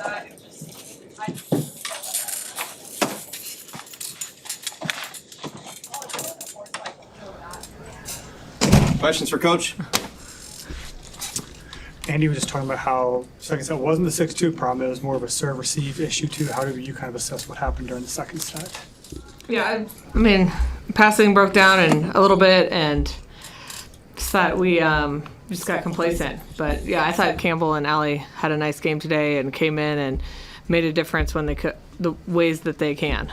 that. It just, I. Questions for Coach? Andy was just talking about how second set wasn't the 6-2 problem, it was more of a serve-receive issue too. How do you kind of assess what happened during the second set? Yeah, I mean, passing broke down and a little bit, and just thought we just got complacent. But yeah, I thought Campbell and Allie had a nice game today and came in and made a difference when they could, the ways that they can.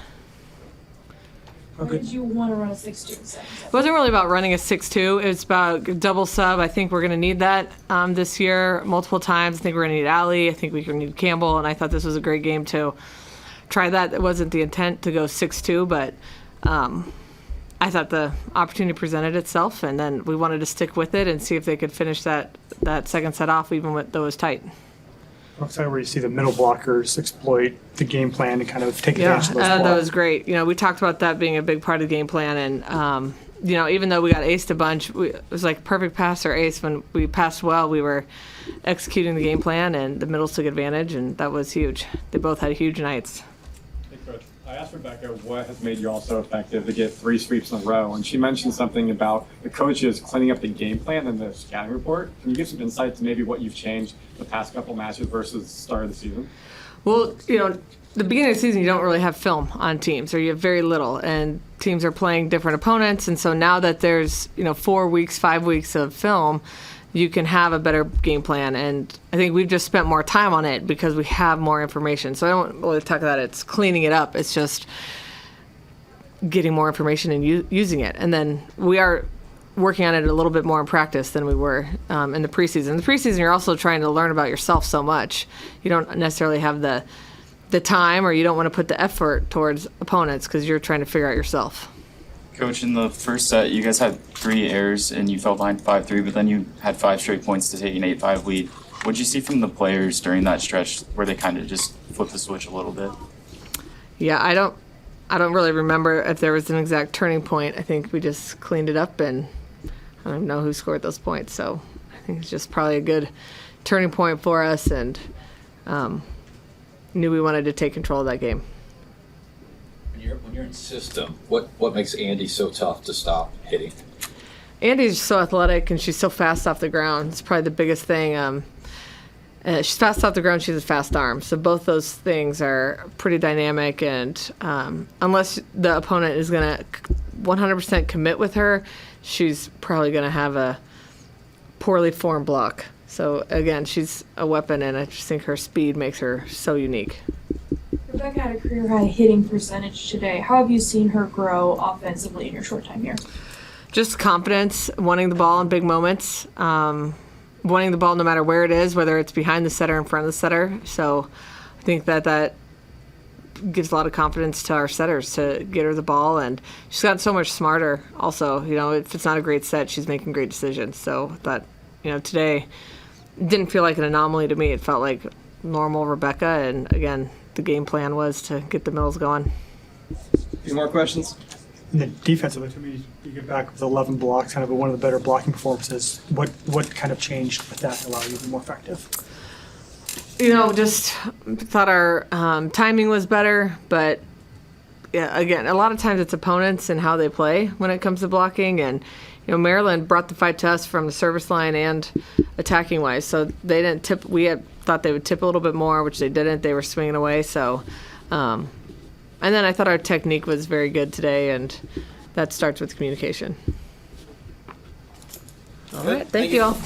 Why did you want to run a 6-2 second set? It wasn't really about running a 6-2. It was about double sub. I think we're going to need that this year multiple times. I think we're going to need Allie. I think we're going to need Campbell. And I thought this was a great game to try that. It wasn't the intent to go 6-2, but I thought the opportunity presented itself, and then we wanted to stick with it and see if they could finish that second set off even with those tight. Outside where you see the middle blockers exploit the game plan and kind of take advantage of those that blocks. was great. You know, we talked about that being a big part of the game plan, and you know, even though we got aced a bunch, it was like perfect pass or ace. When we passed well, we were executing the game plan, and the middles took advantage, and that was huge. They both had huge nights. Hey, Coach. I asked Rebecca what has made you all so effective to get 3 sweeps in a row, and she mentioned something about the coaches cleaning up the game plan in the scouting report. Can you give some insight to maybe what you've changed the past couple matches versus the start of the season? Well, you know, the beginning of the season, you don't really have film on teams, or you have very little, and teams are playing different opponents. And so now that there's, you know, 4 weeks, 5 weeks of film, you can have a better game plan. And I think we've just spent more time on it because we have more information. So I don't really talk about it's cleaning it up. It's just getting more information and using it. And then we are working on it a little bit more in practice than we were in the preseason. In the preseason, you're also trying to learn about yourself so much. You don't necessarily have the time, or you don't want to put the effort towards opponents because you're trying to figure out yourself. Coach, in the first set, you guys had 3 errors and you fell behind 5-3, but then you had 5 straight points to take an 8-5 lead. What did you see from the players during that stretch where they kind of just flipped the switch a little bit? Yeah, I don't really remember if there was an exact turning point. I think we just cleaned it up, and I don't even know who scored those points. So I think it's just probably a good turning point for us, and knew we wanted to take control of that game. When you're in system, what makes Andy so tough to stop hitting? Andy's so athletic, and she's so fast off the ground. It's probably the biggest thing. She's fast off the ground. She has a fast arm. So both those things are pretty dynamic. And unless the opponent is going to 100% commit with her, she's probably going to have a poorly formed block. So again, she's a weapon, and I just think her speed makes her so unique. Rebecca had a career high hitting percentage today. How have you seen her grow offensively in your short time here? Just confidence, wanting the ball in big moments, wanting the ball no matter where it is, whether it's behind the setter or in front of the setter. So I think that gives a lot of confidence to our setters to get her the ball. And she's gotten so much smarter also. You know, if it's not a great set, she's making great decisions. So that, you know, today didn't feel like an anomaly to me. It felt like normal Rebecca. And again, the game plan was to get the middles going. Any more questions? And then defensively, to me, you get back with 11 blocks, kind of one of the better blocking performances. What kind of changed with that to allow you to be more effective? You know, just thought our timing was better, but yeah, again, a lot of times it's opponents and how they play when it comes to blocking. And you know, Maryland brought the fight to us from the service line and attacking wise. So they didn't tip. We had thought they would tip a little bit more, which they didn't. They were swinging away. So, and then I thought our technique was very good today, and that starts with communication. All right, thank you all.